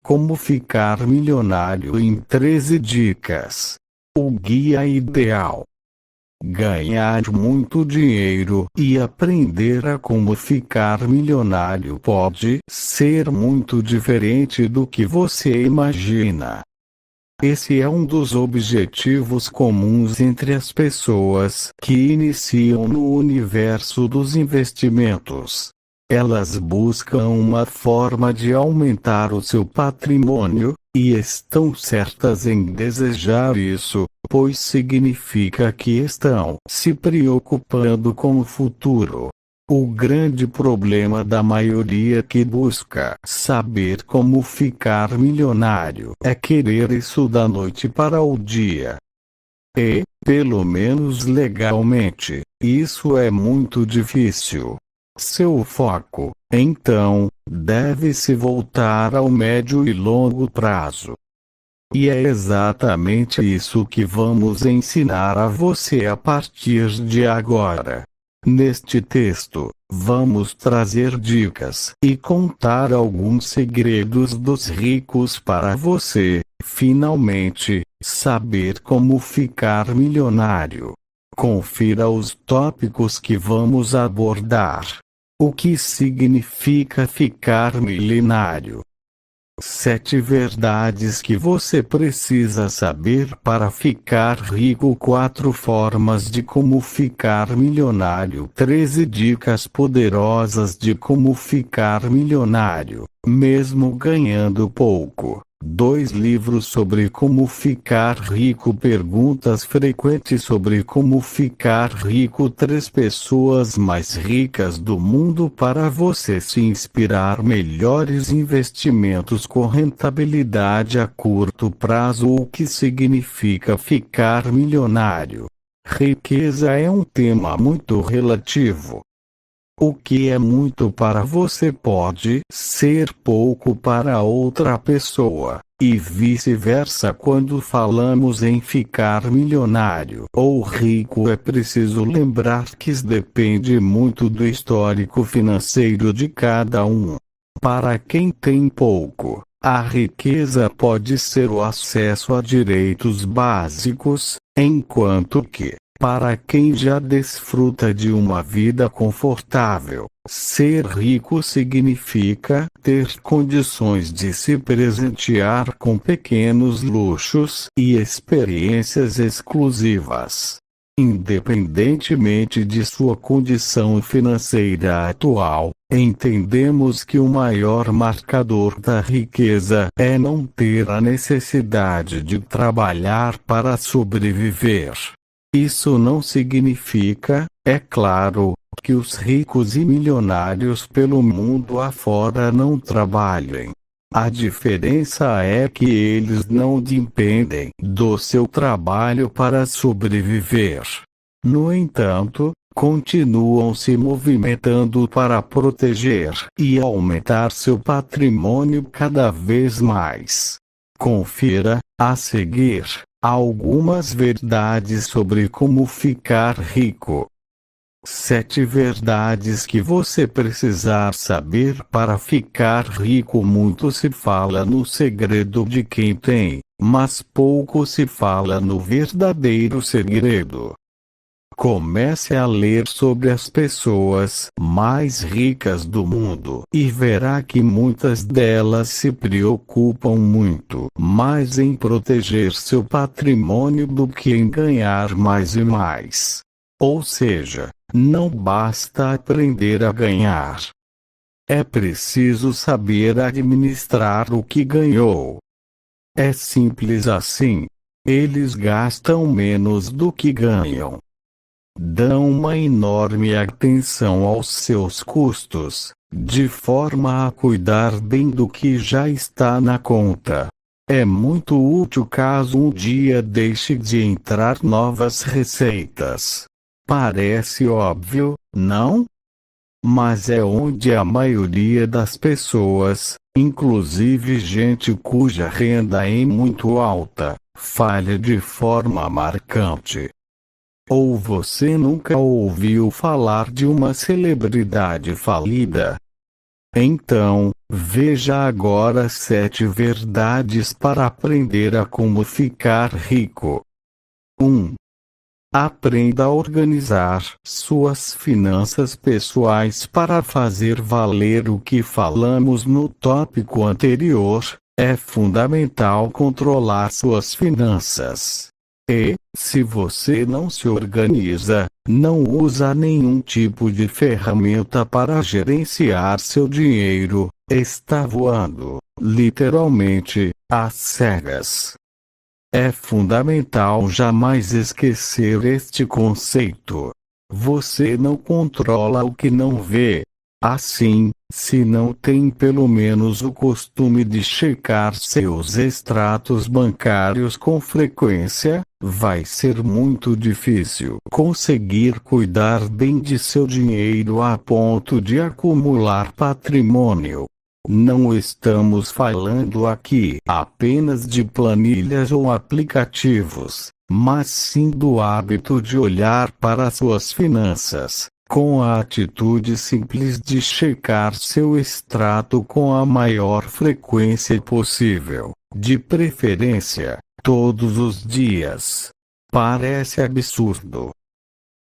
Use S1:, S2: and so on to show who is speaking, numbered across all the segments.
S1: Como ficar milionário em 13 dicas. O guia ideal. Ganhar muito dinheiro e aprender a como ficar milionário pode ser muito diferente do que você imagina. Esse é um dos objetivos comuns entre as pessoas que iniciam no universo dos investimentos. Elas buscam uma forma de aumentar o seu patrimônio, e estão certas em desejar isso, pois significa que estão se preocupando com o futuro. O grande problema da maioria que busca saber como ficar milionário é querer isso da noite para o dia. E, pelo menos legalmente, isso é muito difícil. Seu foco, então, deve se voltar ao médio e longo prazo. E é exatamente isso que vamos ensinar a você a partir de agora. Neste texto, vamos trazer dicas e contar alguns segredos dos ricos para você, finalmente, saber como ficar milionário. Confira os tópicos que vamos abordar. O que significa ficar milionário? 7 verdades que você precisa saber para ficar rico. 4 formas de como ficar milionário. 13 dicas poderosas de como ficar milionário, mesmo ganhando pouco. 2 livros sobre como ficar rico. Perguntas frequentes sobre como ficar rico. 3 pessoas mais ricas do mundo para você se inspirar. Melhores investimentos com rentabilidade a curto prazo. O que significa ficar milionário? Riqueza é um tema muito relativo. O que é muito para você pode ser pouco para outra pessoa, e vice-versa. Quando falamos em ficar milionário ou rico, é preciso lembrar que isso depende muito do histórico financeiro de cada um. Para quem tem pouco, a riqueza pode ser o acesso a direitos básicos, enquanto que, para quem já desfruta de uma vida confortável, ser rico significa ter condições de se presentear com pequenos luxos e experiências exclusivas. Independentemente de sua condição financeira atual, entendemos que o maior marcador da riqueza é não ter a necessidade de trabalhar para sobreviver. Isso não significa, é claro, que os ricos e milionários pelo mundo afora não trabalhem. A diferença é que eles não dependem do seu trabalho para sobreviver. No entanto, continuam se movimentando para proteger e aumentar seu patrimônio cada vez mais. Confira, a seguir, algumas verdades sobre como ficar rico. 7 verdades que você precisa saber para ficar rico. Muito se fala no segredo de quem tem, mas pouco se fala no verdadeiro segredo. Comece a ler sobre as pessoas mais ricas do mundo e verá que muitas delas se preocupam muito mais em proteger seu patrimônio do que em ganhar mais e mais. Ou seja, não basta aprender a ganhar. É preciso saber administrar o que ganhou. É simples assim. Eles gastam menos do que ganham. Dão uma enorme atenção aos seus custos, de forma a cuidar bem do que já está na conta. É muito útil caso um dia deixe de entrar novas receitas. Parece óbvio, não? Mas é onde a maioria das pessoas, inclusive gente cuja renda é muito alta, falha de forma marcante. Ou você nunca ouviu falar de uma celebridade falida? Então, veja agora 7 verdades para aprender a como ficar rico. 1. Aprenda a organizar suas finanças pessoais para fazer valer o que falamos no tópico anterior. É fundamental controlar suas finanças. E, se você não se organiza, não usa nenhum tipo de ferramenta para gerenciar seu dinheiro, está voando, literalmente, às cegas. É fundamental jamais esquecer este conceito. Você não controla o que não vê. Assim, se não tem pelo menos o costume de checar seus extratos bancários com frequência, vai ser muito difícil conseguir cuidar bem de seu dinheiro a ponto de acumular patrimônio. Não estamos falando aqui apenas de planilhas ou aplicativos, mas sim do hábito de olhar para suas finanças, com a atitude simples de checar seu extrato com a maior frequência possível, de preferência, todos os dias. Parece absurdo.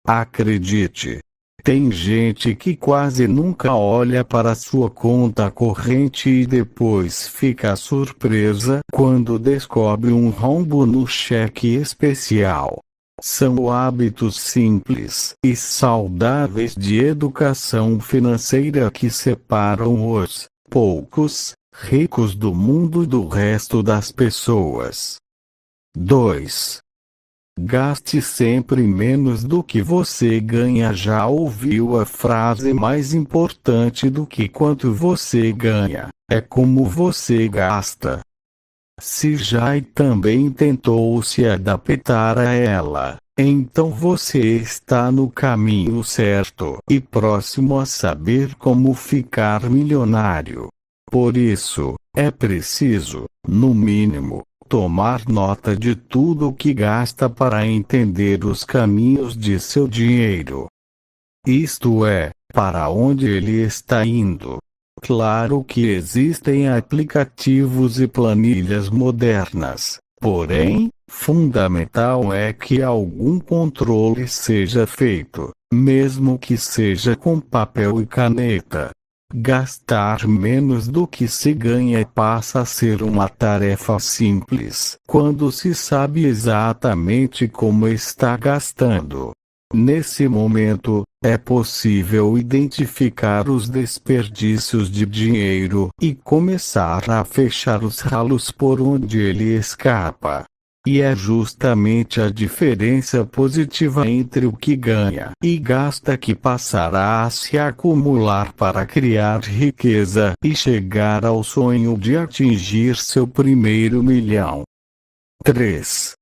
S1: Acredite. Tem gente que quase nunca olha para sua conta corrente e depois fica surpresa quando descobre um rombo no cheque especial. São hábitos simples e saudáveis de educação financeira que separam os poucos ricos do mundo do resto das pessoas. 2. Gaste sempre menos do que você ganha. Já ouviu a frase mais importante do que quanto você ganha, é como você gasta. Se já também tentou se adaptar a ela, então você está no caminho certo e próximo a saber como ficar milionário. Por isso, é preciso, no mínimo, tomar nota de tudo o que gasta para entender os caminhos de seu dinheiro. Isto é, para onde ele está indo. Claro que existem aplicativos e planilhas modernas, porém, fundamental é que algum controle seja feito, mesmo que seja com papel e caneta. Gastar menos do que se ganha passa a ser uma tarefa simples quando se sabe exatamente como está gastando. Nesse momento, é possível identificar os desperdícios de dinheiro e começar a fechar os ralos por onde ele escapa. E é justamente a diferença positiva entre o que ganha e gasta que passará a se acumular para criar riqueza e chegar ao sonho de atingir seu primeiro milhão. 3.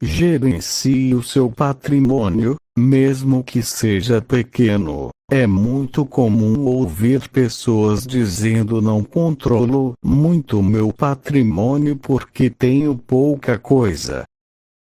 S1: Gerencie o seu patrimônio, mesmo que seja pequeno. É muito comum ouvir pessoas dizendo: não controlo muito meu patrimônio porque tenho pouca coisa.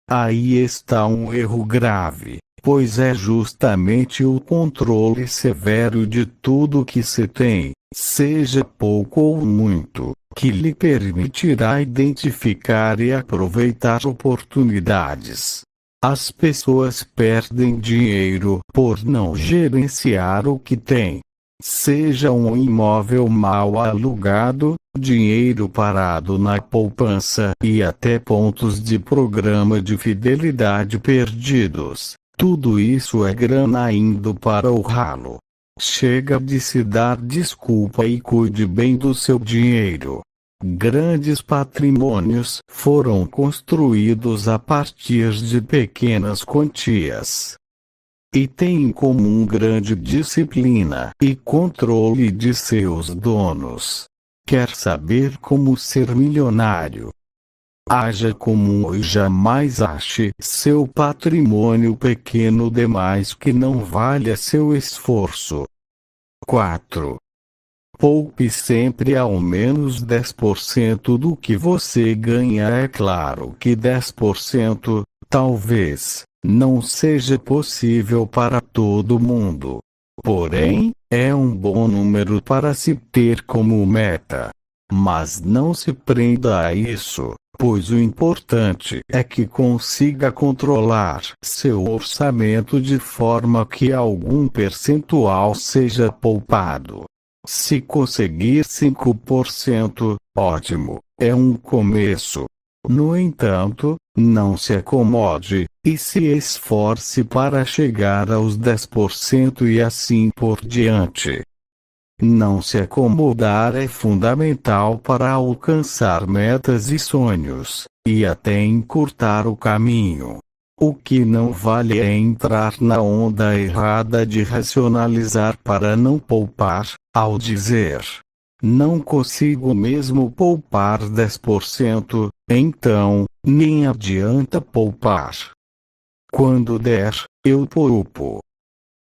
S1: Aí está um erro grave, pois é justamente o controle severo de tudo que se tem, seja pouco ou muito, que lhe permitirá identificar e aproveitar oportunidades. As pessoas perdem dinheiro por não gerenciar o que têm. Seja um imóvel mal alugado, dinheiro parado na poupança e até pontos de programa de fidelidade perdidos. Tudo isso é grana indo para o ralo. Chega de se dar desculpa e cuide bem do seu dinheiro. Grandes patrimônios foram construídos a partir de pequenas quantias. E têm em comum grande disciplina e controle de seus donos. Quer saber como ser milionário? Haja comum e jamais ache seu patrimônio pequeno demais que não valha seu esforço. 4. Poupe sempre ao menos 10% do que você ganha. É claro que 10%, talvez, não seja possível para todo mundo. Porém, é um bom número para se ter como meta. Mas não se prenda a isso, pois o importante é que consiga controlar seu orçamento de forma que algum percentual seja poupado. Se conseguir 5%, ótimo, é um começo. No entanto, não se acomode, e se esforce para chegar aos 10% e assim por diante. Não se acomodar é fundamental para alcançar metas e sonhos, e até encurtar o caminho. O que não vale é entrar na onda errada de racionalizar para não poupar, ao dizer: não consigo mesmo poupar 10%, então, nem adianta poupar. Quando der, eu poupo.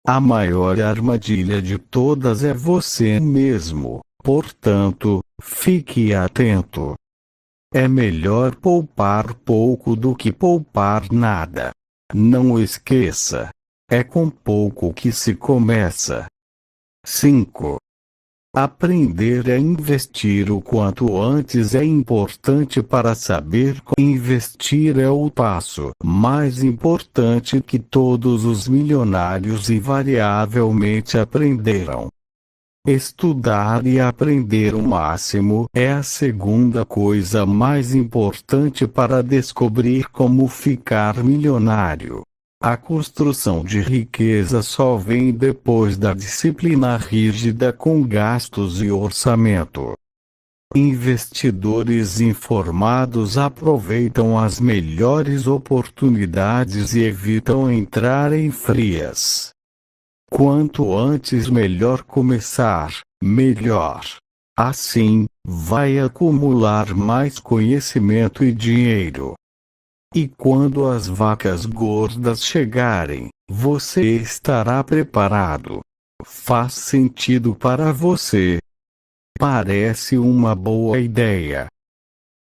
S1: A maior armadilha de todas é você mesmo, portanto, fique atento. É melhor poupar pouco do que poupar nada. Não esqueça. É com pouco que se começa. 5. Aprender a investir o quanto antes é importante para saber como investir é o passo mais importante que todos os milionários invariavelmente aprenderam. Estudar e aprender o máximo é a segunda coisa mais importante para descobrir como ficar milionário. A construção de riqueza só vem depois da disciplina rígida com gastos e orçamento. Investidores informados aproveitam as melhores oportunidades e evitam entrar em frias. Quanto antes melhor começar, melhor. Assim, vai acumular mais conhecimento e dinheiro. E quando as vacas gordas chegarem, você estará preparado. Faz sentido para você? Parece uma boa ideia.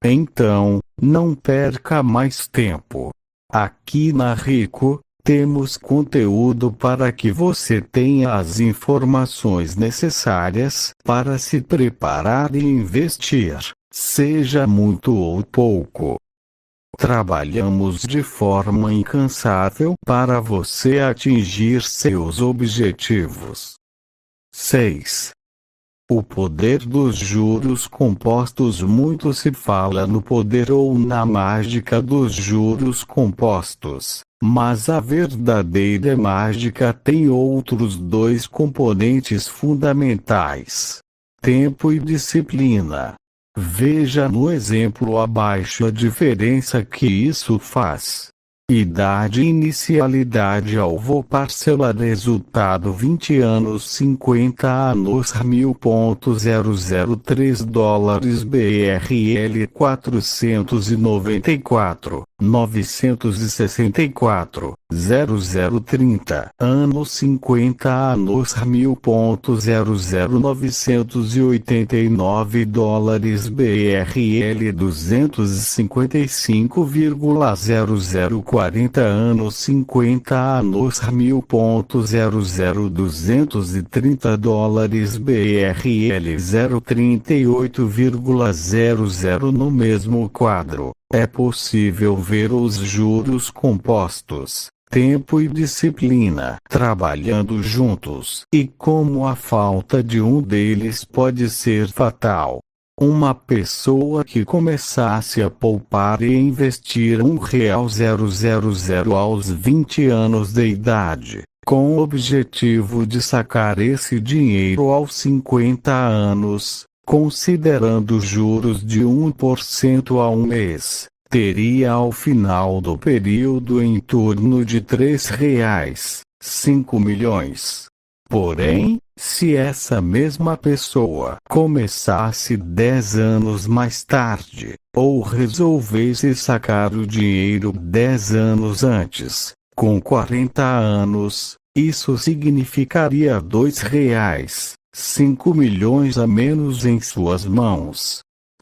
S1: Então, não perca mais tempo. Aqui na Rico, temos conteúdo para que você tenha as informações necessárias para se preparar e investir, seja muito ou pouco. Trabalhamos de forma incansável para você atingir seus objetivos. 6. O poder dos juros compostos. Muito se fala no poder ou na mágica dos juros compostos, mas a verdadeira mágica tem outros dois componentes fundamentais: tempo e disciplina. Veja no exemplo abaixo a diferença que isso faz. Idade inicialidade alvo parcela resultado 20 anos 50 anos $1.003 BRL 494, 964, 0030 anos 50 anos $1.00989 BRL 255,0040 anos 50 anos $1.00230 BRL 038,00 no mesmo quadro. É possível ver os juros compostos, tempo e disciplina trabalhando juntos e como a falta de um deles pode ser fatal. Uma pessoa que começasse a poupar e investir R$1,000 aos 20 anos de idade, com o objetivo de sacar esse dinheiro aos 50 anos, considerando juros de 1% ao mês, teria ao final do período em torno de R$3, 5 milhões. Porém, se essa mesma pessoa começasse 10 anos mais tarde, ou resolvesse sacar o dinheiro 10 anos antes, com 40 anos, isso significaria R$2, 5 milhões a menos em suas mãos.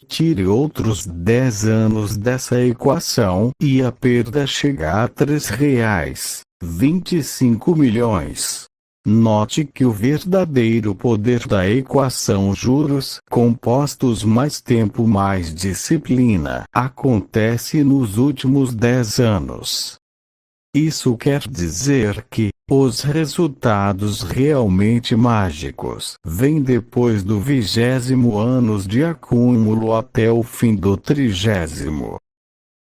S1: Tire outros 10 anos dessa equação e a perda chega a R$3, 25 milhões. Note que o verdadeiro poder da equação juros compostos mais tempo mais disciplina acontece nos últimos 10 anos. Isso quer dizer que os resultados realmente mágicos vêm depois do 20º ano de acúmulo até o fim do 30º.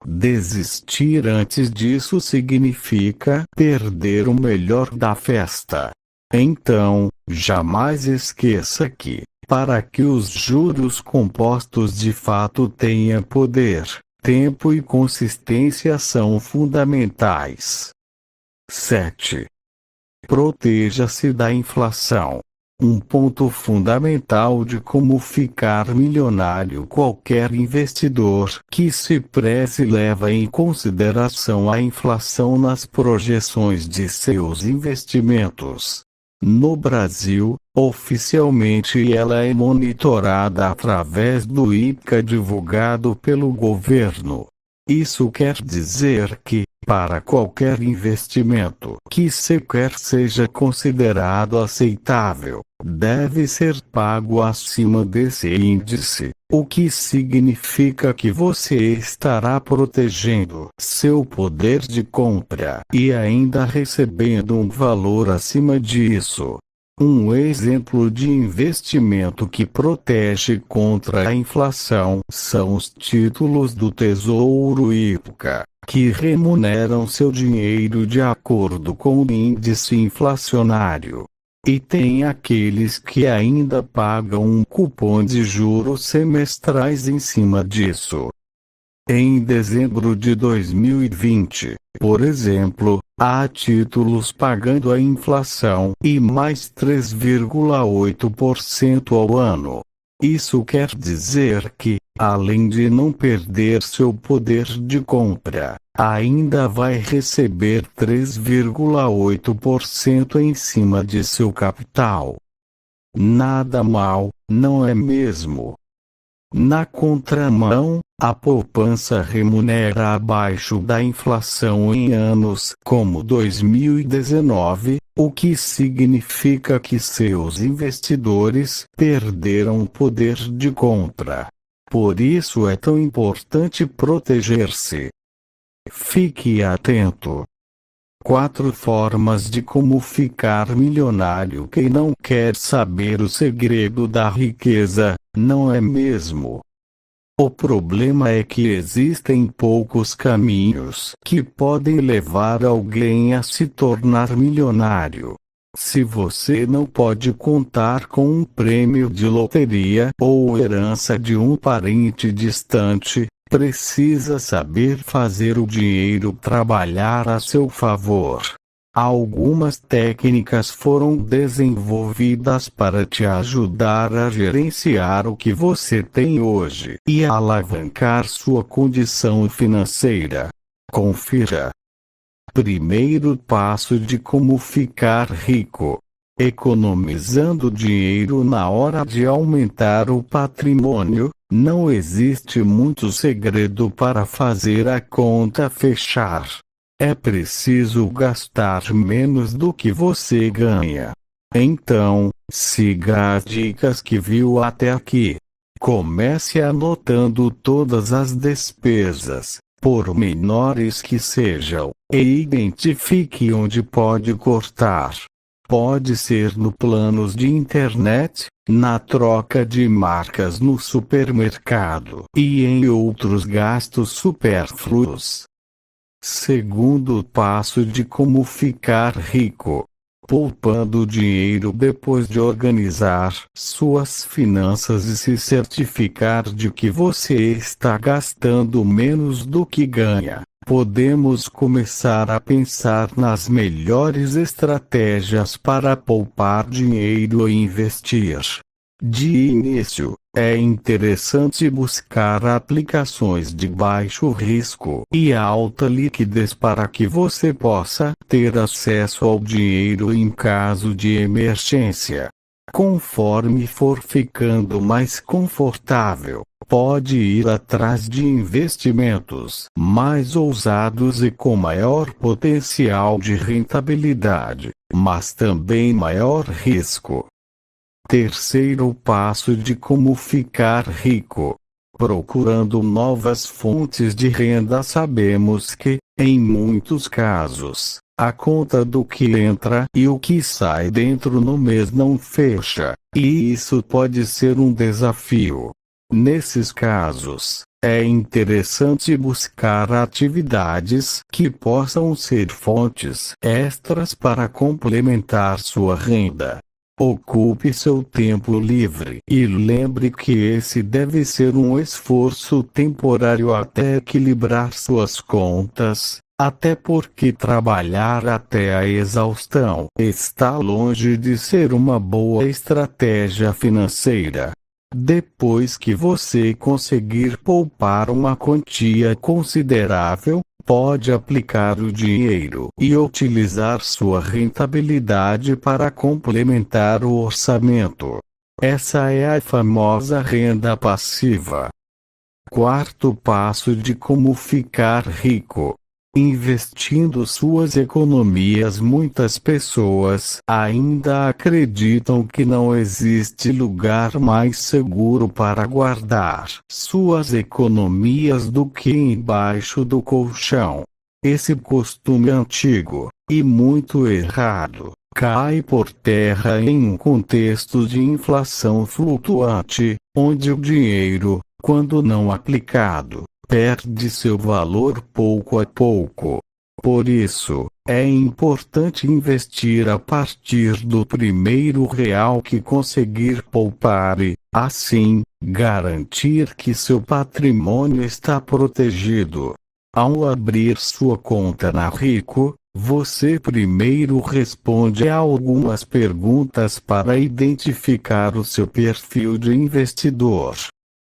S1: Desistir antes disso significa perder o melhor da festa. Então, jamais esqueça que, para que os juros compostos de fato tenham poder, tempo e consistência são fundamentais. 7. Proteja-se da inflação. Um ponto fundamental de como ficar milionário: qualquer investidor que se preze leva em consideração a inflação nas projeções de seus investimentos. No Brasil, oficialmente ela é monitorada através do IPCA divulgado pelo governo. Isso quer dizer que, para qualquer investimento que sequer seja considerado aceitável, deve ser pago acima desse índice, o que significa que você estará protegendo seu poder de compra e ainda recebendo um valor acima disso. Um exemplo de investimento que protege contra a inflação são os títulos do Tesouro IPCA, que remuneram seu dinheiro de acordo com o índice inflacionário. E tem aqueles que ainda pagam um cupom de juros semestrais em cima disso. Em dezembro de 2020, por exemplo, há títulos pagando a inflação e mais 3,8% ao ano. Isso quer dizer que, além de não perder seu poder de compra, ainda vai receber 3,8% em cima de seu capital. Nada mal, não é mesmo? Na contramão, a poupança remunera abaixo da inflação em anos como 2019, o que significa que seus investidores perderam poder de compra. Por isso é tão importante proteger-se. Fique atento. 4 formas de como ficar milionário. Quem não quer saber o segredo da riqueza, não é mesmo? O problema é que existem poucos caminhos que podem levar alguém a se tornar milionário. Se você não pode contar com um prêmio de loteria ou herança de um parente distante, precisa saber fazer o dinheiro trabalhar a seu favor. Algumas técnicas foram desenvolvidas para te ajudar a gerenciar o que você tem hoje e a alavancar sua condição financeira. Confira. Primeiro passo de como ficar rico: economizando dinheiro na hora de aumentar o patrimônio. Não existe muito segredo para fazer a conta fechar. É preciso gastar menos do que você ganha. Então, siga as dicas que viu até aqui. Comece anotando todas as despesas, por menores que sejam, e identifique onde pode cortar. Pode ser no planos de internet, na troca de marcas no supermercado e em outros gastos supérfluos. Segundo passo de como ficar rico: poupando dinheiro. Depois de organizar suas finanças e se certificar de que você está gastando menos do que ganha, podemos começar a pensar nas melhores estratégias para poupar dinheiro e investir. De início, é interessante buscar aplicações de baixo risco e alta liquidez para que você possa ter acesso ao dinheiro em caso de emergência. Conforme for ficando mais confortável, pode ir atrás de investimentos mais ousados e com maior potencial de rentabilidade. mas também maior risco. Terceiro passo de como ficar rico. Procurando novas fontes de renda. Sabemos que, em muitos casos, a conta do que entra e o que sai dentro no mês não fecha, e isso pode ser um desafio. Nesses casos, é interessante buscar atividades que possam ser fontes extras para complementar sua renda. Ocupe seu tempo livre e lembre que esse deve ser um esforço temporário até equilibrar suas contas, até porque trabalhar até a exaustão está longe de ser uma boa estratégia financeira. Depois que você conseguir poupar uma quantia considerável, pode aplicar o dinheiro e utilizar sua rentabilidade para complementar o orçamento. Essa é a famosa renda passiva. Quarto passo de como ficar rico. Investindo suas economias. Muitas pessoas ainda acreditam que não existe lugar mais seguro para guardar suas economias do que embaixo do colchão. Esse costume antigo, e muito errado, cai por terra em um contexto de inflação flutuante, onde o dinheiro, quando não aplicado, perde seu valor pouco a pouco. Por isso, é importante investir a partir do primeiro real que conseguir poupar e, assim, garantir que seu patrimônio está protegido. Ao abrir sua conta na Rico, você primeiro responde a algumas perguntas para identificar o seu perfil de investidor.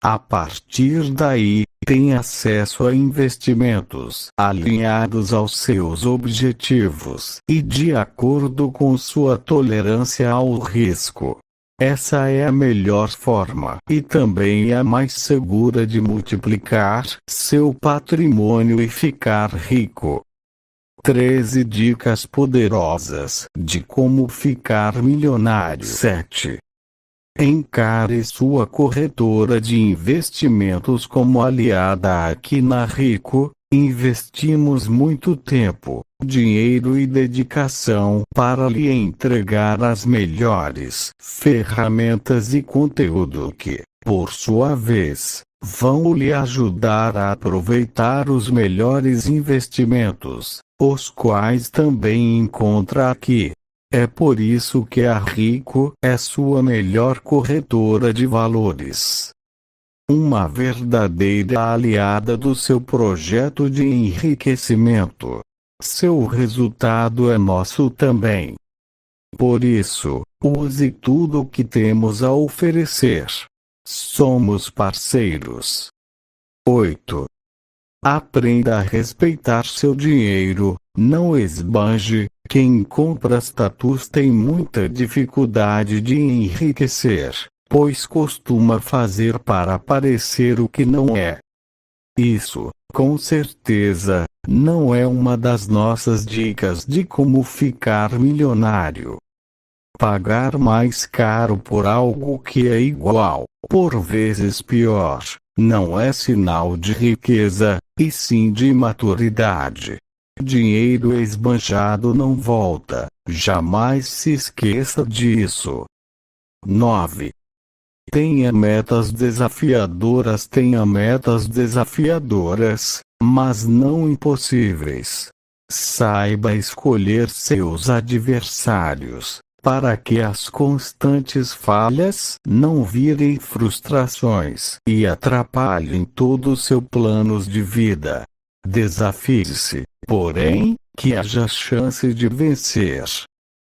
S1: A partir daí, tem acesso a investimentos alinhados aos seus objetivos e de acordo com sua tolerância ao risco. Essa é a melhor forma e também a mais segura de multiplicar seu patrimônio e ficar rico. 13 dicas poderosas de como ficar milionário. 7. Encare sua corretora de investimentos como aliada. Aqui na Rico, investimos muito tempo, dinheiro e dedicação para lhe entregar as melhores ferramentas e conteúdo que, por sua vez, vão lhe ajudar a aproveitar os melhores investimentos, os quais também encontra aqui. É por isso que a Rico é sua melhor corretora de valores. Uma verdadeira aliada do seu projeto de enriquecimento. Seu resultado é nosso também. Por isso, use tudo o que temos a oferecer. Somos parceiros. 8. Aprenda a respeitar seu dinheiro, não esbanje. Quem compra status tem muita dificuldade de enriquecer, pois costuma fazer para parecer o que não é. Isso, com certeza, não é uma das nossas dicas de como ficar milionário. Pagar mais caro por algo que é igual, por vezes pior, não é sinal de riqueza, e sim de imaturidade. Dinheiro esbanjado não volta, jamais se esqueça disso. 9. Tenha metas desafiadoras. Tenha metas desafiadoras, mas não impossíveis. Saiba escolher seus adversários, para que as constantes falhas não virem frustrações e atrapalhem todo o seu plano de vida. Desafie-se, porém, que haja chance de vencer.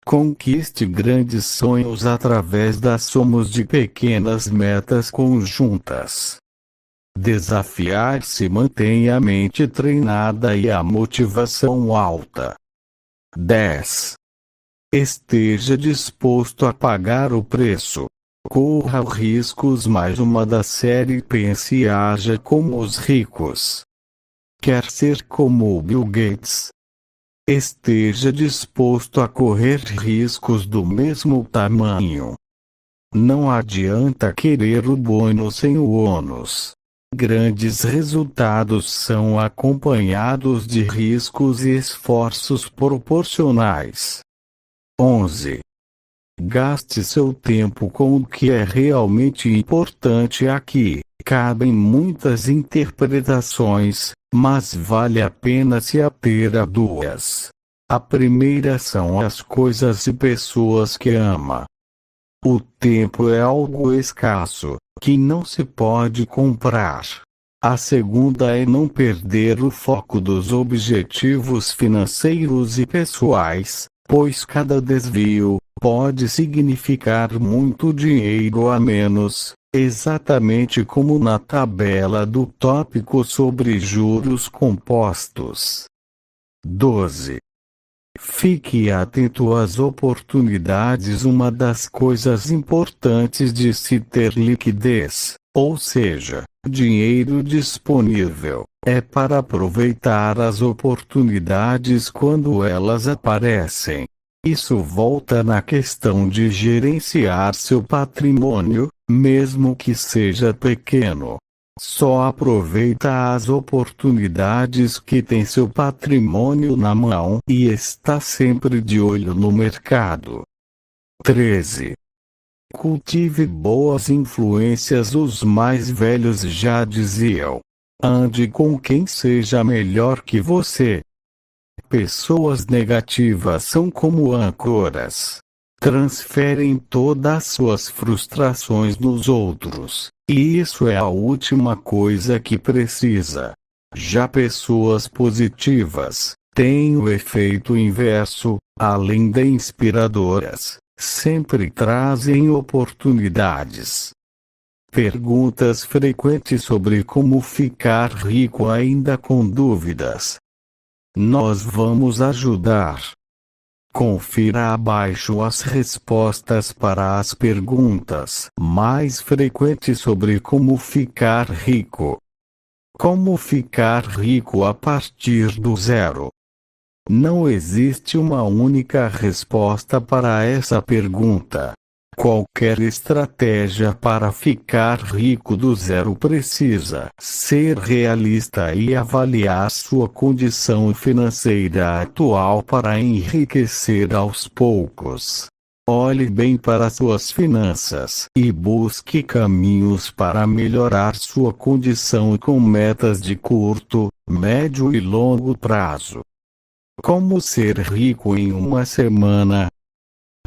S1: Conquiste grandes sonhos através das somas de pequenas metas conjuntas. Desafiar-se mantém a mente treinada e a motivação alta. 10. Esteja disposto a pagar o preço. Corra riscos. Mais uma da série Pense e Haja como os Ricos. Quer ser como o Bill Gates? Esteja disposto a correr riscos do mesmo tamanho. Não adianta querer o bônus sem o ônus. Grandes resultados são acompanhados de riscos e esforços proporcionais. 11. Gaste seu tempo com o que é realmente importante aqui. Cabem muitas interpretações, mas vale a pena se ater a duas. A primeira são as coisas e pessoas que ama. O tempo é algo escasso, que não se pode comprar. A segunda é não perder o foco dos objetivos financeiros e pessoais, pois cada desvio pode significar muito dinheiro a menos, exatamente como na tabela do tópico sobre juros compostos. 12. Fique atento às oportunidades. Uma das coisas importantes de se ter liquidez, ou seja, dinheiro disponível, é para aproveitar as oportunidades quando elas aparecem. Isso volta na questão de gerenciar seu patrimônio, mesmo que seja pequeno. Só aproveita as oportunidades que tem seu patrimônio na mão e está sempre de olho no mercado. 13. Cultive boas influências. Os mais velhos já diziam: ande com quem seja melhor que você. Pessoas negativas são como âncoras. Transferem todas as suas frustrações nos outros, e isso é a última coisa que precisa. Já pessoas positivas têm o efeito inverso, além de inspiradoras, sempre trazem oportunidades. Perguntas frequentes sobre como ficar rico. Ainda com dúvidas? Nós vamos ajudar. Confira abaixo as respostas para as perguntas mais frequentes sobre como ficar rico. Como ficar rico a partir do zero? Não existe uma única resposta para essa pergunta. Qualquer estratégia para ficar rico do zero precisa ser realista e avaliar sua condição financeira atual para enriquecer aos poucos. Olhe bem para suas finanças e busque caminhos para melhorar sua condição com metas de curto, médio e longo prazo. Como ser rico em uma semana?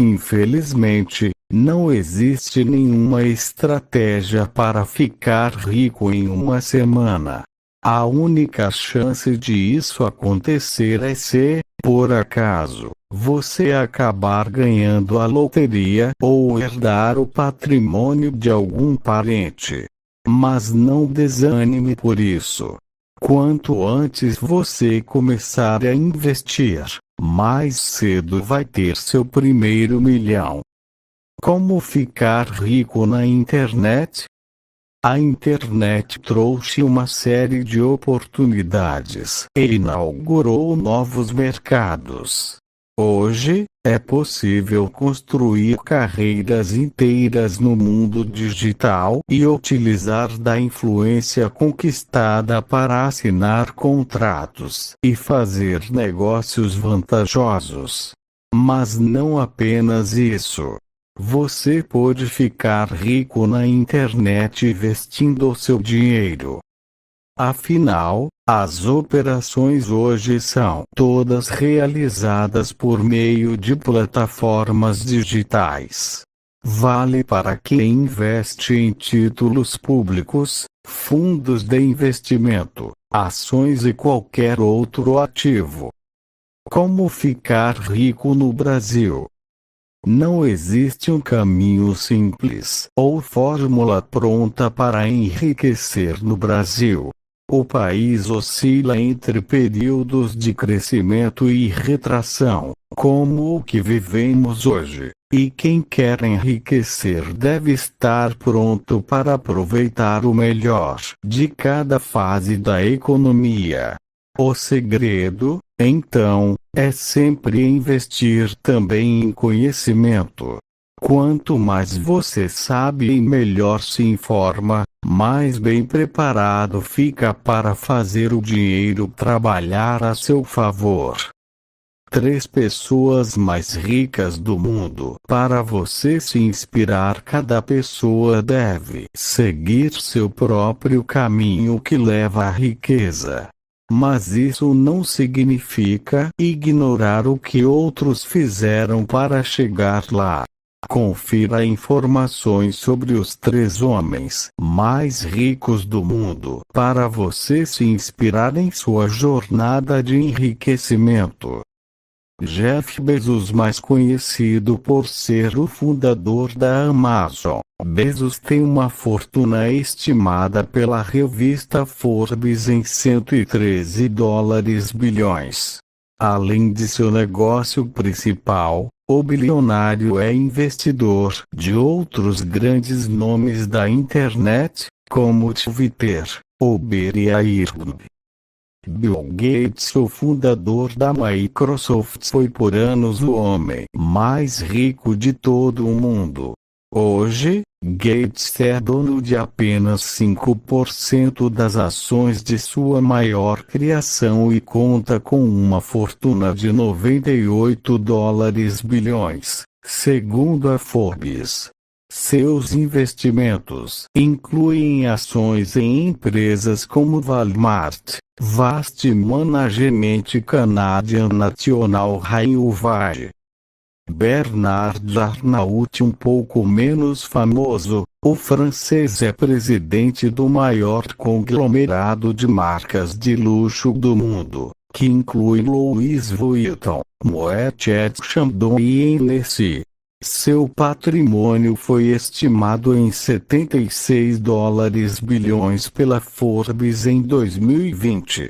S1: Infelizmente, não existe nenhuma estratégia para ficar rico em uma semana. A única chance de isso acontecer é se, por acaso, você acabar ganhando a loteria ou herdar o patrimônio de algum parente. Mas não desanime por isso. Quanto antes você começar a investir, mais cedo vai ter seu primeiro milhão. Como ficar rico na internet? A internet trouxe uma série de oportunidades e inaugurou novos mercados. Hoje, é possível construir carreiras inteiras no mundo digital e utilizar da influência conquistada para assinar contratos e fazer negócios vantajosos. Mas não apenas isso. Você pode ficar rico na internet investindo o seu dinheiro. Afinal, as operações hoje são todas realizadas por meio de plataformas digitais. Vale para quem investe em títulos públicos, fundos de investimento, ações e qualquer outro ativo. Como ficar rico no Brasil? Não existe um caminho simples ou fórmula pronta para enriquecer no Brasil. O país oscila entre períodos de crescimento e retração, como o que vivemos hoje, e quem quer enriquecer deve estar pronto para aproveitar o melhor de cada fase da economia. O segredo, então, é sempre investir também em conhecimento. Quanto mais você sabe e melhor se informa, mais bem preparado fica para fazer o dinheiro trabalhar a seu favor. 3 pessoas mais ricas do mundo. Para você se inspirar, cada pessoa deve seguir seu próprio caminho que leva à riqueza. Mas isso não significa ignorar o que outros fizeram para chegar lá. Confira informações sobre os 3 homens mais ricos do mundo para você se inspirar em sua jornada de enriquecimento. Jeff Bezos, mais conhecido por ser o fundador da Amazon. Bezos tem uma fortuna estimada pela revista Forbes em 113 bilhões. Além de seu negócio principal, o bilionário é investidor de outros grandes nomes da internet, como Twitter, Uber e Airbnb. Bill Gates, o fundador da Microsoft, foi por anos o homem mais rico de todo o mundo. Hoje, Gates é dono de apenas 5% das ações de sua maior criação e conta com uma fortuna de 98 bilhões, segundo a Forbes. Seus investimentos incluem ações em empresas como Walmart, Vast Management, Canadian National Railway. Bernard Arnault, um pouco menos famoso, o francês é presidente do maior conglomerado de marcas de luxo do mundo, que inclui Louis Vuitton, Moet Chandon e Hennessy. Seu patrimônio foi estimado em 76 bilhões pela Forbes em 2020.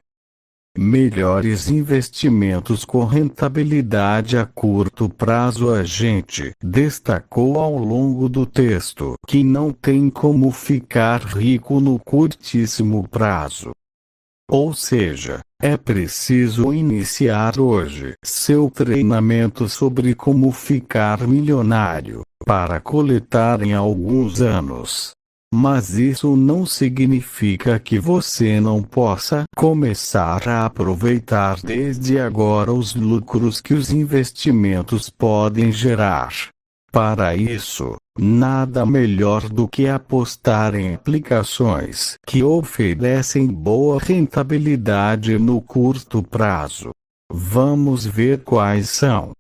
S1: Melhores investimentos com rentabilidade a curto prazo. A gente destacou ao longo do texto que não tem como ficar rico no curtíssimo prazo. Ou seja, é preciso iniciar hoje seu treinamento sobre como ficar milionário, para coletar em alguns anos. Mas isso não significa que você não possa começar a aproveitar desde agora os lucros que os investimentos podem gerar. Para isso, nada melhor do que apostar em aplicações que oferecem boa rentabilidade no curto prazo. Vamos ver quais são.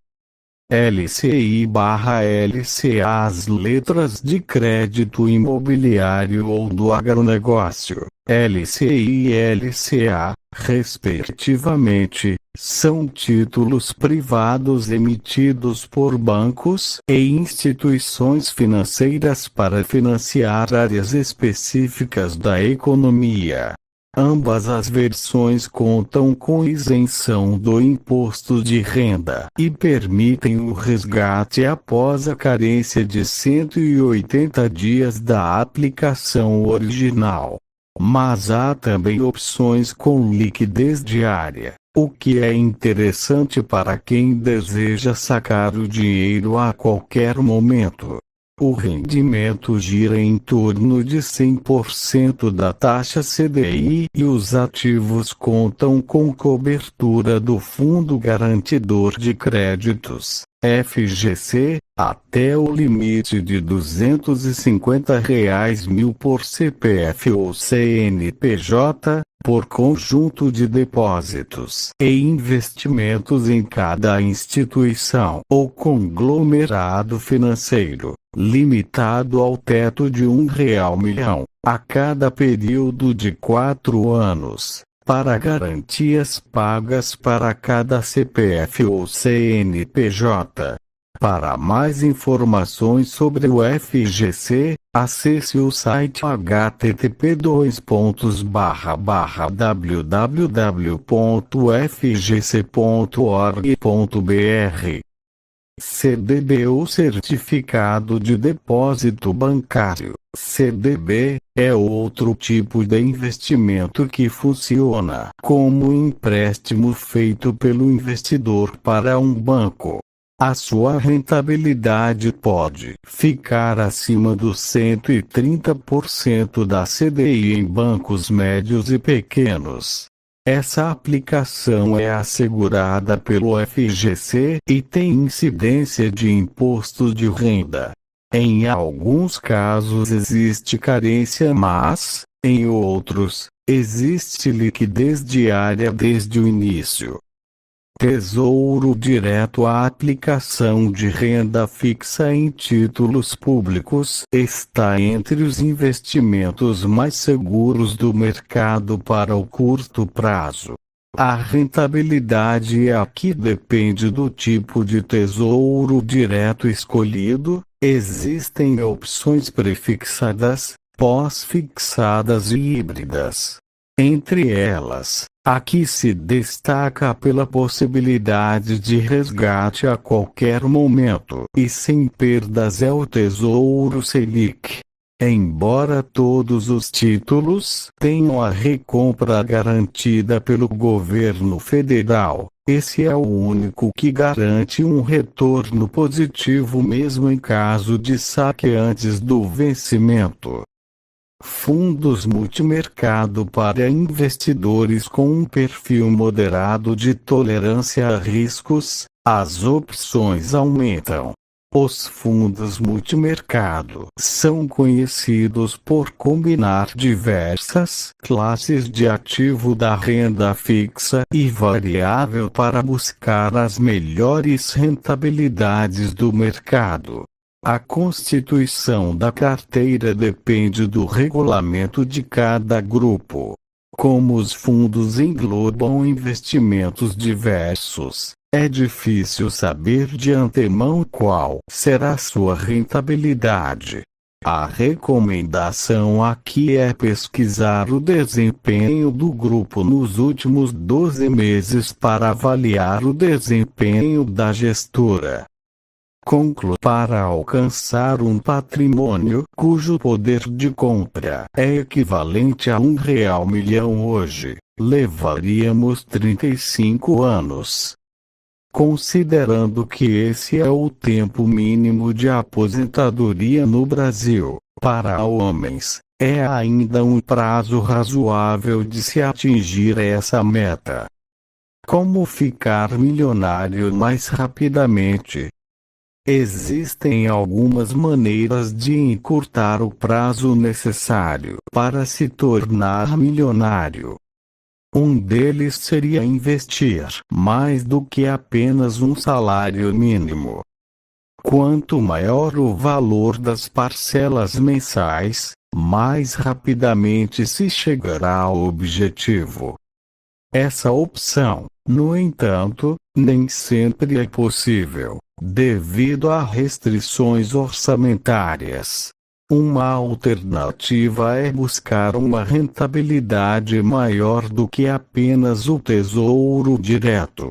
S1: LCI/LCA, as letras de crédito imobiliário ou do agronegócio, LCI e LCA, respectivamente, são títulos privados emitidos por bancos e instituições financeiras para financiar áreas específicas da economia. Ambas as versões contam com isenção do imposto de renda e permitem o resgate após a carência de 180 dias da aplicação original. Mas há também opções com liquidez diária, o que é interessante para quem deseja sacar o dinheiro a qualquer momento. O rendimento gira em torno de 100% da taxa CDI e os ativos contam com cobertura do Fundo Garantidor de Créditos, FGC, até o limite de R$ 250 mil por CPF ou CNPJ, por conjunto de depósitos e investimentos em cada instituição ou conglomerado financeiro, limitado ao teto de R$ 1 milhão, a cada período de 4 anos, para garantias pagas para cada CPF ou CNPJ. Para mais informações sobre o FGC, acesse o site http://www.fgc.org.br. CDB ou Certificado de Depósito Bancário, CDB, é outro tipo de investimento que funciona como empréstimo feito pelo investidor para um banco. A sua rentabilidade pode ficar acima dos 130% da CDI em bancos médios e pequenos. Essa aplicação é assegurada pelo FGC e tem incidência de imposto de renda. Em alguns casos existe carência, mas, em outros, existe liquidez diária desde o início. Tesouro Direto. A aplicação de renda fixa em títulos públicos está entre os investimentos mais seguros do mercado para o curto prazo. A rentabilidade aqui depende do tipo de tesouro direto escolhido. Existem opções prefixadas, pós-fixadas e híbridas. Entre elas, aqui se destaca pela possibilidade de resgate a qualquer momento e sem perdas é o Tesouro Selic. Embora todos os títulos tenham a recompra garantida pelo governo federal, esse é o único que garante um retorno positivo mesmo em caso de saque antes do vencimento. Fundos multimercado para investidores com um perfil moderado de tolerância a riscos, as opções aumentam. Os fundos multimercado são conhecidos por combinar diversas classes de ativo da renda fixa e variável para buscar as melhores rentabilidades do mercado. A constituição da carteira depende do regulamento de cada grupo. Como os fundos englobam investimentos diversos, é difícil saber de antemão qual será sua rentabilidade. A recomendação aqui é pesquisar o desempenho do grupo nos últimos 12 meses para avaliar o desempenho da gestora. Para alcançar um patrimônio cujo poder de compra é equivalente a R$1 milhão hoje, levaríamos 35 anos. Considerando que esse é o tempo mínimo de aposentadoria no Brasil, para homens, é ainda um prazo razoável de se atingir essa meta. Como ficar milionário mais rapidamente? Existem algumas maneiras de encurtar o prazo necessário para se tornar milionário. Um deles seria investir mais do que apenas um salário mínimo. Quanto maior o valor das parcelas mensais, mais rapidamente se chegará ao objetivo. Essa opção, no entanto, nem sempre é possível, devido a restrições orçamentárias. Uma alternativa é buscar uma rentabilidade maior do que apenas o Tesouro Direto.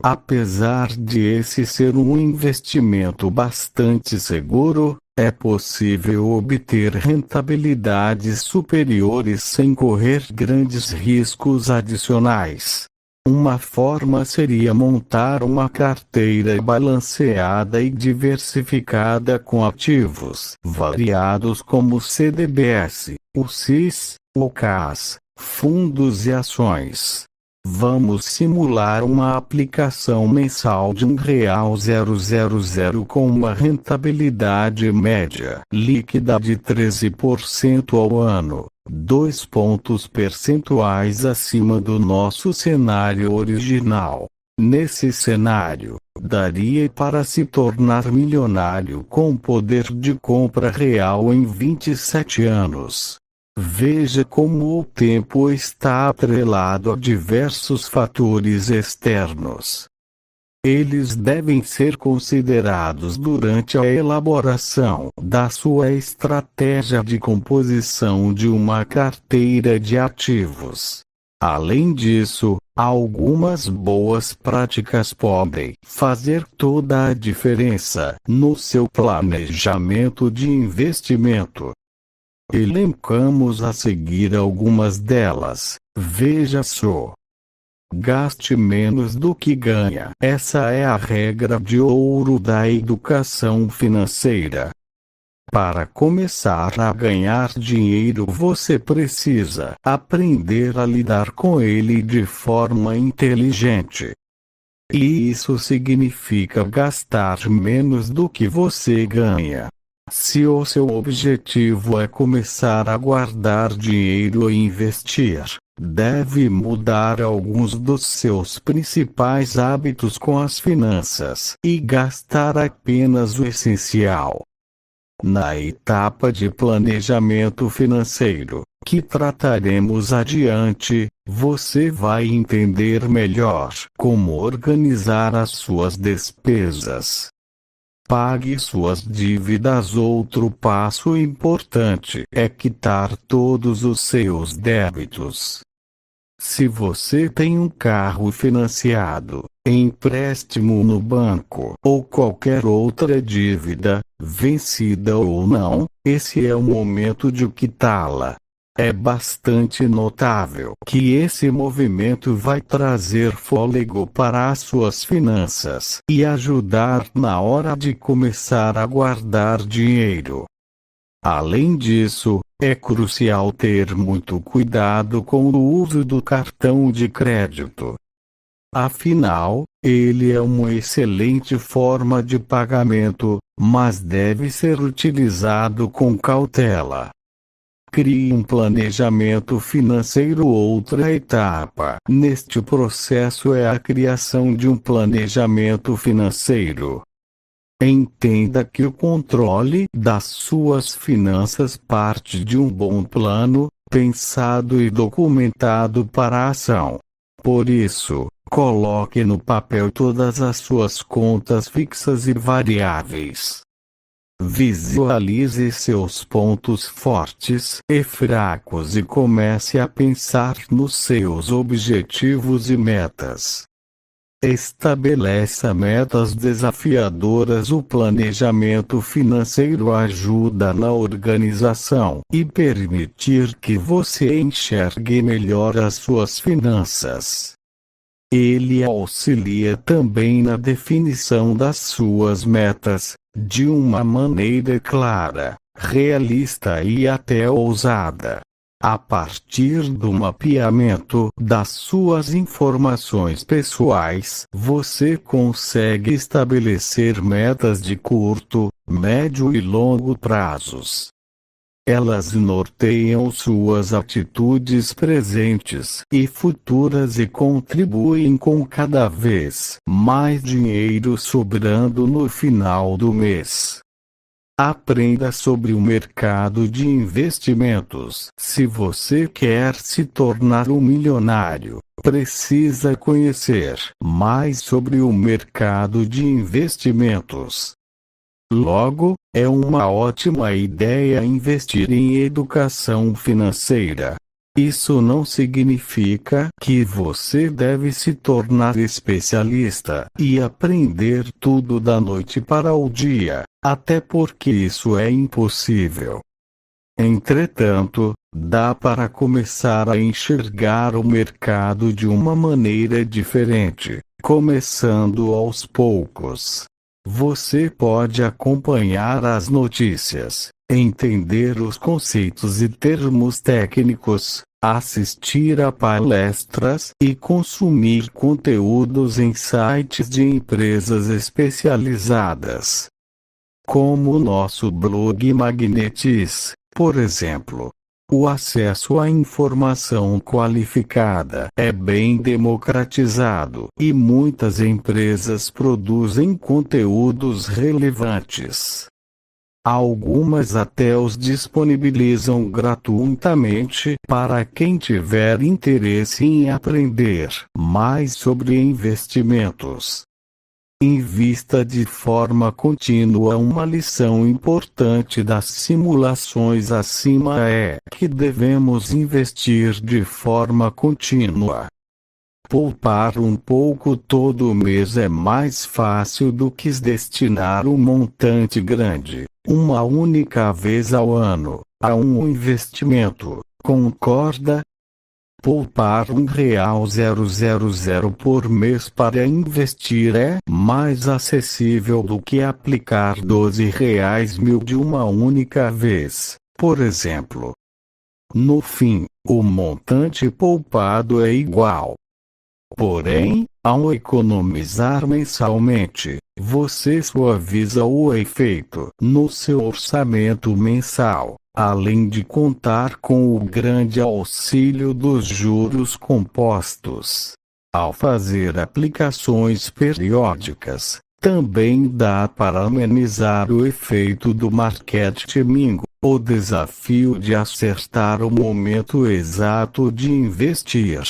S1: Apesar de esse ser um investimento bastante seguro, é possível obter rentabilidades superiores sem correr grandes riscos adicionais. Uma forma seria montar uma carteira balanceada e diversificada com ativos variados como CDBs, o CIS, o CAS, fundos e ações. Vamos simular uma aplicação mensal de R$1,000 com uma rentabilidade média líquida de 13% ao ano, 2 pontos percentuais acima do nosso cenário original. Nesse cenário, daria para se tornar milionário com poder de compra real em 27 anos. Veja como o tempo está atrelado a diversos fatores externos. Eles devem ser considerados durante a elaboração da sua estratégia de composição de uma carteira de ativos. Além disso, algumas boas práticas podem fazer toda a diferença no seu planejamento de investimento. Elencamos a seguir algumas delas. Veja só. Gaste menos do que ganha. Essa é a regra de ouro da educação financeira. Para começar a ganhar dinheiro, você precisa aprender a lidar com ele de forma inteligente. E isso significa gastar menos do que você ganha. Se o seu objetivo é começar a guardar dinheiro e investir, deve mudar alguns dos seus principais hábitos com as finanças e gastar apenas o essencial. Na etapa de planejamento financeiro, que trataremos adiante, você vai entender melhor como organizar as suas despesas. Pague suas dívidas. Outro passo importante é quitar todos os seus débitos. Se você tem um carro financiado, empréstimo no banco ou qualquer outra dívida, vencida ou não, esse é o momento de quitá-la. É bastante notável que esse movimento vai trazer fôlego para as suas finanças e ajudar na hora de começar a guardar dinheiro. Além disso, é crucial ter muito cuidado com o uso do cartão de crédito. Afinal, ele é uma excelente forma de pagamento, mas deve ser utilizado com cautela. Crie um planejamento financeiro. Outra etapa neste processo é a criação de um planejamento financeiro. Entenda que o controle das suas finanças parte de um bom plano, pensado e documentado para a ação. Por isso, coloque no papel todas as suas contas fixas e variáveis. Visualize seus pontos fortes e fracos e comece a pensar nos seus objetivos e metas. Estabeleça metas desafiadoras. O planejamento financeiro ajuda na organização e permitir que você enxergue melhor as suas finanças. Ele auxilia também na definição das suas metas, de uma maneira clara, realista e até ousada. A partir do mapeamento das suas informações pessoais, você consegue estabelecer metas de curto, médio e longo prazos. Elas norteiam suas atitudes presentes e futuras e contribuem com cada vez mais dinheiro sobrando no final do mês. Aprenda sobre o mercado de investimentos. Se você quer se tornar um milionário, precisa conhecer mais sobre o mercado de investimentos. Logo, é uma ótima ideia investir em educação financeira. Isso não significa que você deve se tornar especialista e aprender tudo da noite para o dia, até porque isso é impossível. Entretanto, dá para começar a enxergar o mercado de uma maneira diferente, começando aos poucos. Você pode acompanhar as notícias, entender os conceitos e termos técnicos, assistir a palestras e consumir conteúdos em sites de empresas especializadas. Como o nosso blog Magnetize, por exemplo. O acesso à informação qualificada é bem democratizado e muitas empresas produzem conteúdos relevantes. Algumas até os disponibilizam gratuitamente para quem tiver interesse em aprender mais sobre investimentos. Invista de forma contínua. Uma lição importante das simulações acima é que devemos investir de forma contínua. Poupar um pouco todo mês é mais fácil do que destinar um montante grande, uma única vez ao ano, a um investimento. Concorda? Poupar R$1,000 por mês para investir é mais acessível do que aplicar R$12.000 de uma única vez, por exemplo. No fim, o montante poupado é igual. Porém, ao economizar mensalmente, você suaviza o efeito no seu orçamento mensal, além de contar com o grande auxílio dos juros compostos. Ao fazer aplicações periódicas, também dá para amenizar o efeito do marketing, o desafio de acertar o momento exato de investir.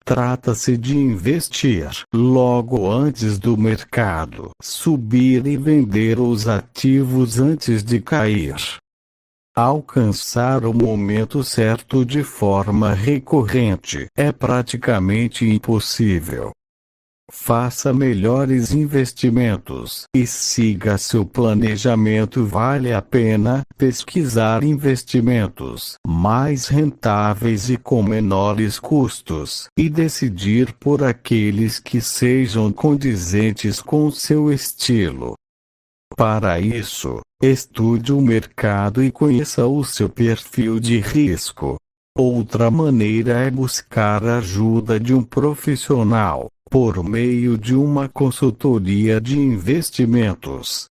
S1: Trata-se de investir logo antes do mercado subir e vender os ativos antes de cair. Alcançar o momento certo de forma recorrente é praticamente impossível. Faça melhores investimentos e siga seu planejamento. Vale a pena pesquisar investimentos mais rentáveis e com menores custos e decidir por aqueles que sejam condizentes com seu estilo. Para isso, estude o mercado e conheça o seu perfil de risco. Outra maneira é buscar a ajuda de um profissional, por meio de uma consultoria de investimentos.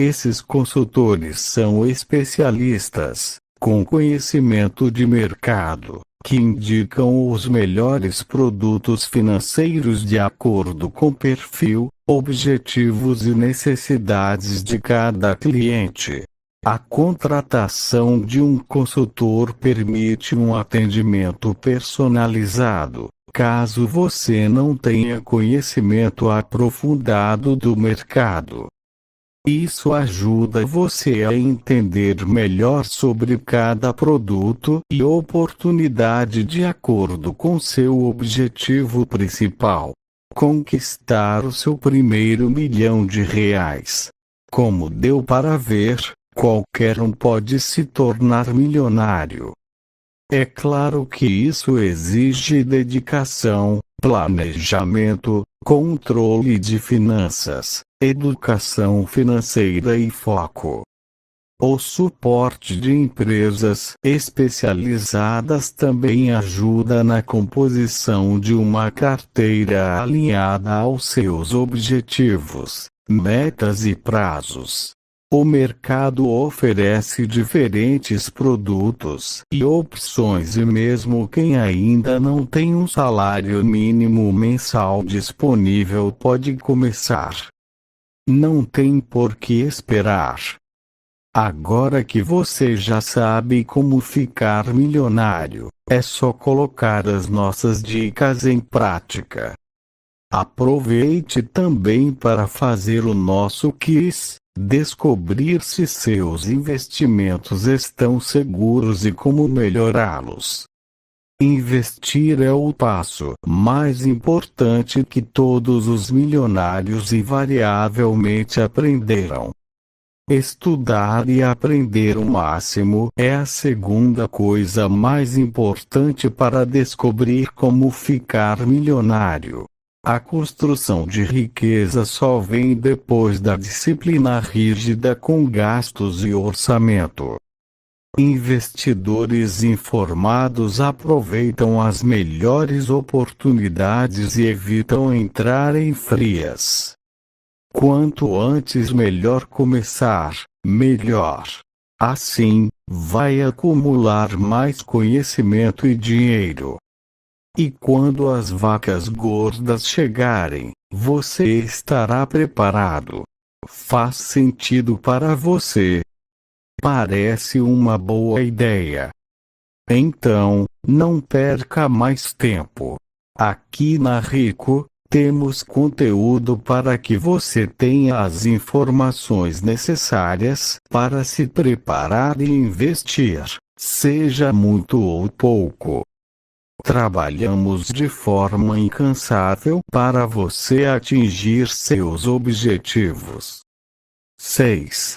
S1: Esses consultores são especialistas, com conhecimento de mercado, que indicam os melhores produtos financeiros de acordo com perfil, objetivos e necessidades de cada cliente. A contratação de um consultor permite um atendimento personalizado, caso você não tenha conhecimento aprofundado do mercado. Isso ajuda você a entender melhor sobre cada produto e oportunidade de acordo com seu objetivo principal: conquistar o seu primeiro R$1.000.000. Como deu para ver, qualquer um pode se tornar milionário. É claro que isso exige dedicação, planejamento, controle de finanças, educação financeira e foco. O suporte de empresas especializadas também ajuda na composição de uma carteira alinhada aos seus objetivos, metas e prazos. O mercado oferece diferentes produtos e opções e mesmo quem ainda não tem um salário mínimo mensal disponível pode começar. Não tem por que esperar. Agora que você já sabe como ficar milionário, é só colocar as nossas dicas em prática. Aproveite também para fazer o nosso quiz. Descobrir se seus investimentos estão seguros e como melhorá-los. Investir é o passo mais importante que todos os milionários invariavelmente aprenderam. Estudar e aprender o máximo é a segunda coisa mais importante para descobrir como ficar milionário. A construção de riqueza só vem depois da disciplina rígida com gastos e orçamento. Investidores informados aproveitam as melhores oportunidades e evitam entrar em frias. Quanto antes melhor começar, melhor. Assim, vai acumular mais conhecimento e dinheiro. E quando as vacas gordas chegarem, você estará preparado. Faz sentido para você? Parece uma boa ideia. Então, não perca mais tempo. Aqui na Rico Temos conteúdo para que você tenha as informações necessárias para se preparar e investir, seja muito ou pouco. Trabalhamos de forma incansável para você atingir seus objetivos. 6.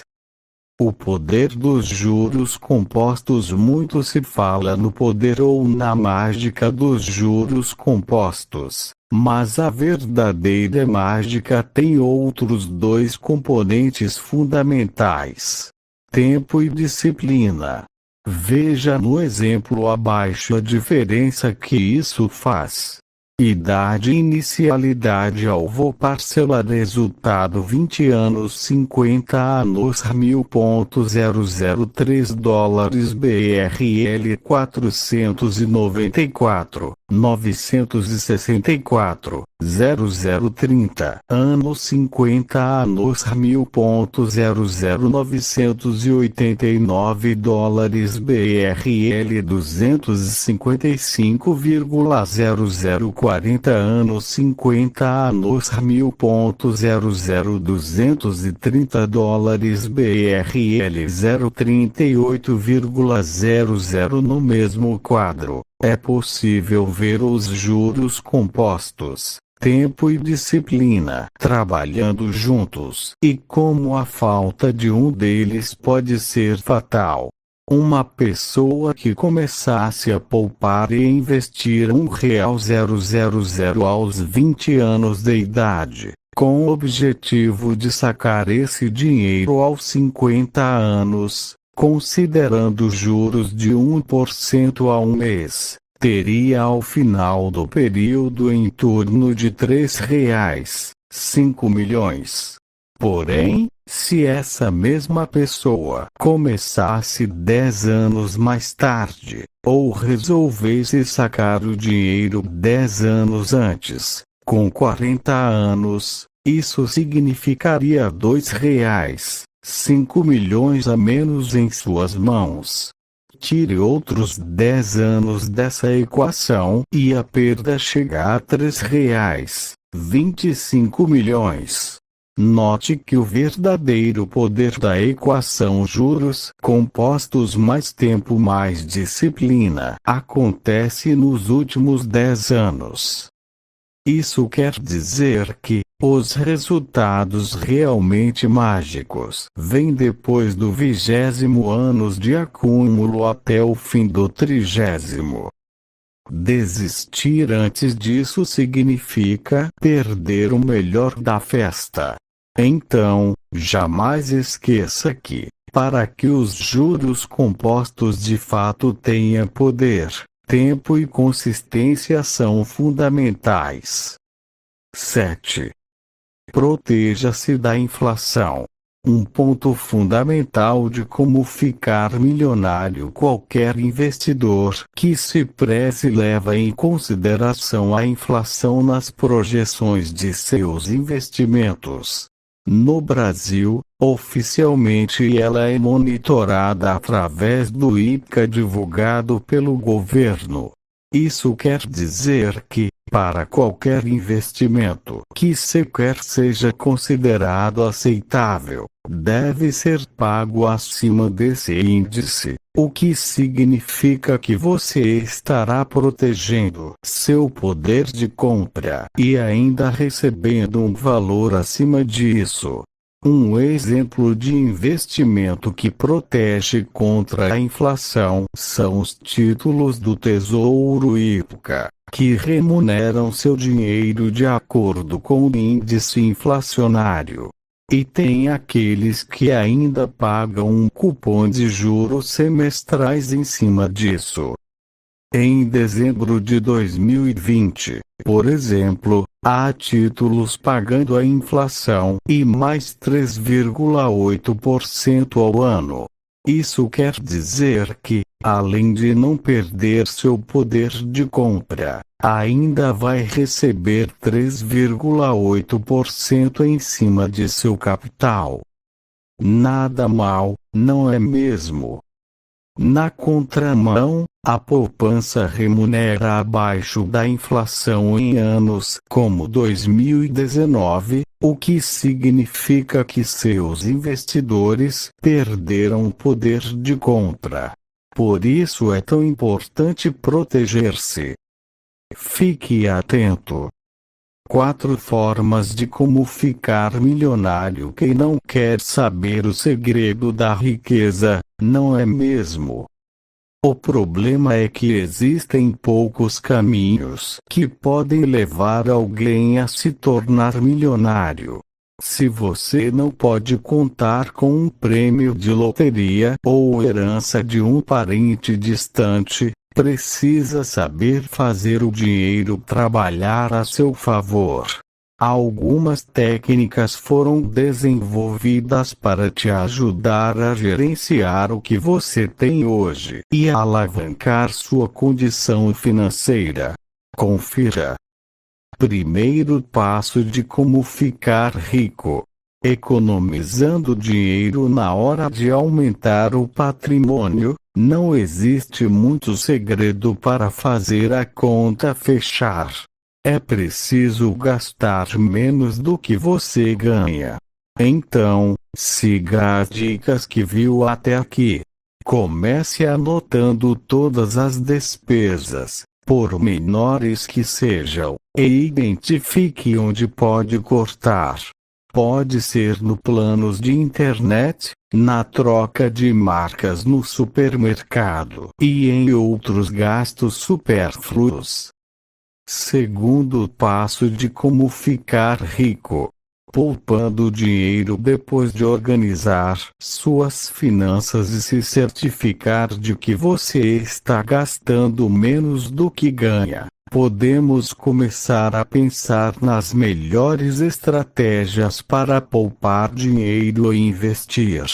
S1: O poder dos juros compostos. Muito se fala no poder ou na mágica dos juros compostos, mas a verdadeira mágica tem outros dois componentes fundamentais: tempo e disciplina. Veja no exemplo abaixo a diferença que isso faz. Idade inicialidade alvo parcela resultado 20 anos 50 anos $1.003 BRL 494, 964, 0030 anos 50 anos $1.00989 BRL 255,0040 anos 50 anos $1.00230 BRL 038,00 no mesmo quadro. É possível ver os juros compostos, tempo e disciplina trabalhando juntos, e como a falta de um deles pode ser fatal. Uma pessoa que começasse a poupar e investir R$1,000 aos 20 anos de idade, com o objetivo de sacar esse dinheiro aos 50 anos, considerando juros de 1% ao mês, teria ao final do período em torno de R$3, 5 milhões. Porém, se essa mesma pessoa começasse 10 anos mais tarde, ou resolvesse sacar o dinheiro 10 anos antes, com 40 anos, isso significaria R$2, 5 milhões a menos em suas mãos. Tire outros 10 anos dessa equação e a perda chega a R$3, 25 milhões. Note que o verdadeiro poder da equação juros compostos mais tempo mais disciplina acontece nos últimos 10 anos. Isso quer dizer que os resultados realmente mágicos vêm depois do 20º ano de acúmulo até o fim do 30º. Desistir antes disso significa perder o melhor da festa. Então, jamais esqueça que, para que os juros compostos de fato tenham poder, tempo e consistência são fundamentais. 7. Proteja-se da inflação. Um ponto fundamental de como ficar milionário. Qualquer investidor que se preze leva em consideração a inflação nas projeções de seus investimentos. No Brasil, oficialmente ela é monitorada através do IPCA divulgado pelo governo. Isso quer dizer que, para qualquer investimento que sequer seja considerado aceitável, deve ser pago acima desse índice, o que significa que você estará protegendo seu poder de compra e ainda recebendo um valor acima disso. Um exemplo de investimento que protege contra a inflação são os títulos do Tesouro IPCA, que remuneram seu dinheiro de acordo com o índice inflacionário. E tem aqueles que ainda pagam um cupom de juros semestrais em cima disso. Em dezembro de 2020, por exemplo, há títulos pagando a inflação e mais 3,8% ao ano. Isso quer dizer que, além de não perder seu poder de compra, ainda vai receber 3,8% em cima de seu capital. Nada mal, não é mesmo? Na contramão, a poupança remunera abaixo da inflação em anos como 2019, o que significa que seus investidores perderam poder de compra. Por isso é tão importante proteger-se. Fique atento. 4 formas de como ficar milionário. Quem não quer saber o segredo da riqueza, não é mesmo? O problema é que existem poucos caminhos que podem levar alguém a se tornar milionário. Se você não pode contar com um prêmio de loteria ou herança de um parente distante, precisa saber fazer o dinheiro trabalhar a seu favor. Algumas técnicas foram desenvolvidas para te ajudar a gerenciar o que você tem hoje e a alavancar sua condição financeira. Confira. Primeiro passo de como ficar rico: economizando dinheiro na hora de aumentar o patrimônio. Não existe muito segredo para fazer a conta fechar. É preciso gastar menos do que você ganha. Então, siga as dicas que viu até aqui. Comece anotando todas as despesas, por menores que sejam, e identifique onde pode cortar. Pode ser no planos de internet, na troca de marcas no supermercado e em outros gastos supérfluos. Segundo passo de como ficar rico: poupando dinheiro. Depois de organizar suas finanças e se certificar de que você está gastando menos do que ganha, podemos começar a pensar nas melhores estratégias para poupar dinheiro e investir.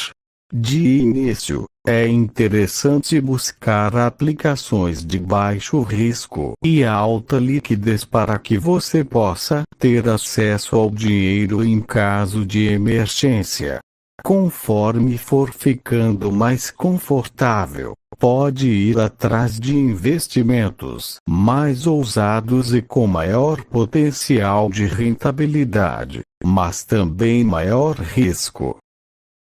S1: De início, é interessante buscar aplicações de baixo risco e alta liquidez para que você possa ter acesso ao dinheiro em caso de emergência. Conforme for ficando mais confortável, pode ir atrás de investimentos mais ousados e com maior potencial de rentabilidade, mas também maior risco.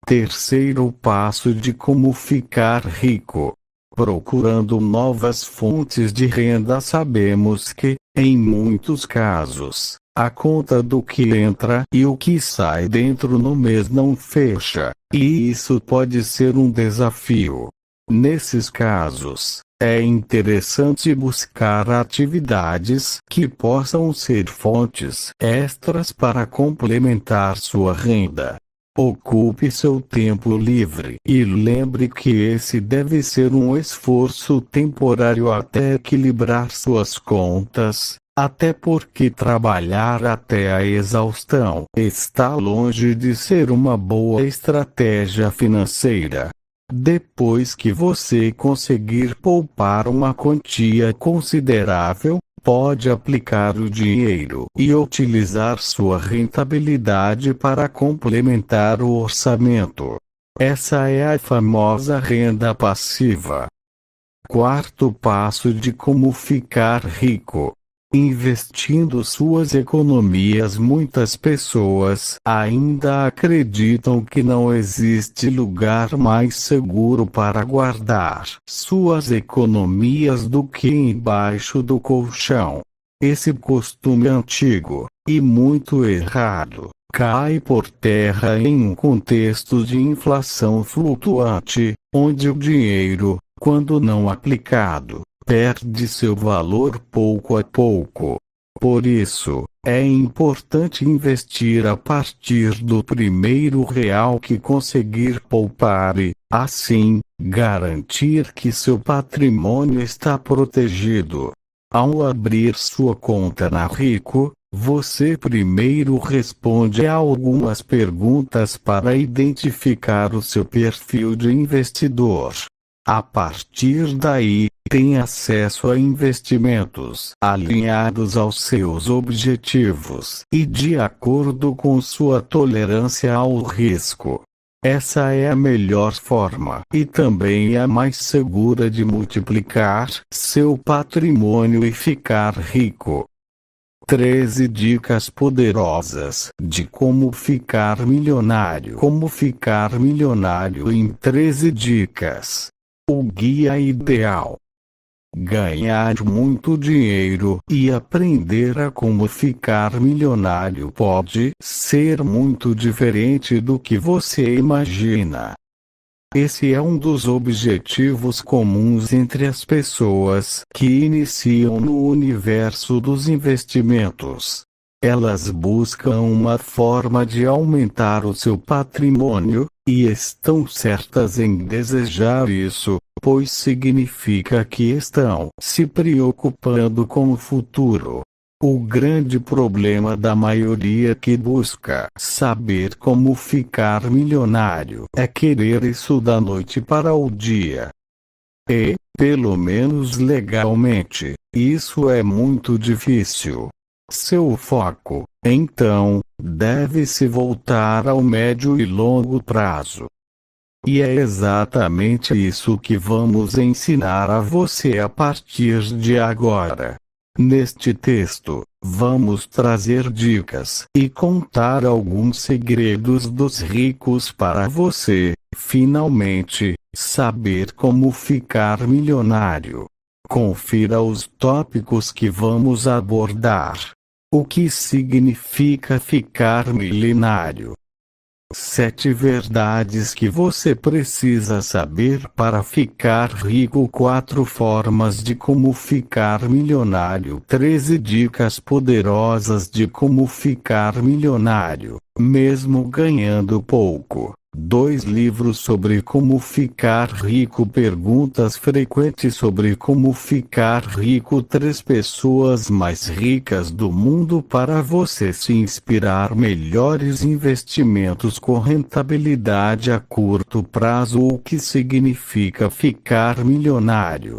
S1: Terceiro passo de como ficar rico: procurando novas fontes de renda. Sabemos que, em muitos casos, a conta do que entra e o que sai dentro no mês não fecha, e isso pode ser um desafio. Nesses casos, é interessante buscar atividades que possam ser fontes extras para complementar sua renda. Ocupe seu tempo livre e lembre que esse deve ser um esforço temporário até equilibrar suas contas, até porque trabalhar até a exaustão está longe de ser uma boa estratégia financeira. Depois que você conseguir poupar uma quantia considerável, pode aplicar o dinheiro e utilizar sua rentabilidade para complementar o orçamento. Essa é a famosa renda passiva. Quarto passo de como ficar rico: investindo suas economias. Muitas pessoas ainda acreditam que não existe lugar mais seguro para guardar suas economias do que embaixo do colchão. Esse costume antigo, e muito errado, cai por terra em um contexto de inflação flutuante, onde o dinheiro, quando não aplicado, perde seu valor pouco a pouco. Por isso, é importante investir a partir do primeiro real que conseguir poupar e, assim, garantir que seu patrimônio está protegido. Ao abrir sua conta na Rico, você primeiro responde a algumas perguntas para identificar o seu perfil de investidor. A partir daí, tem acesso a investimentos alinhados aos seus objetivos e de acordo com sua tolerância ao risco. Essa é a melhor forma e também a mais segura de multiplicar seu patrimônio e ficar rico. 13 dicas poderosas de como ficar milionário. Como ficar milionário em 13 dicas. O guia ideal. Ganhar muito dinheiro e aprender a como ficar milionário pode ser muito diferente do que você imagina. Esse é um dos objetivos comuns entre as pessoas que iniciam no universo dos investimentos. Elas buscam uma forma de aumentar o seu patrimônio, e estão certas em desejar isso, pois significa que estão se preocupando com o futuro. O grande problema da maioria que busca saber como ficar milionário é querer isso da noite para o dia. E, pelo menos legalmente, isso é muito difícil. Seu foco, então, deve se voltar ao médio e longo prazo. E é exatamente isso que vamos ensinar a você a partir de agora. Neste texto, vamos trazer dicas e contar alguns segredos dos ricos para você, finalmente, saber como ficar milionário. Confira os tópicos que vamos abordar. O que significa ficar milionário? 7 verdades que você precisa saber para ficar rico. 4 formas de como ficar milionário. 13 dicas poderosas de como ficar milionário, mesmo ganhando pouco. 2 livros sobre como ficar rico. Perguntas frequentes sobre como ficar rico. 3 pessoas mais ricas do mundo para você se inspirar. Melhores investimentos com rentabilidade a curto prazo. O que significa ficar milionário?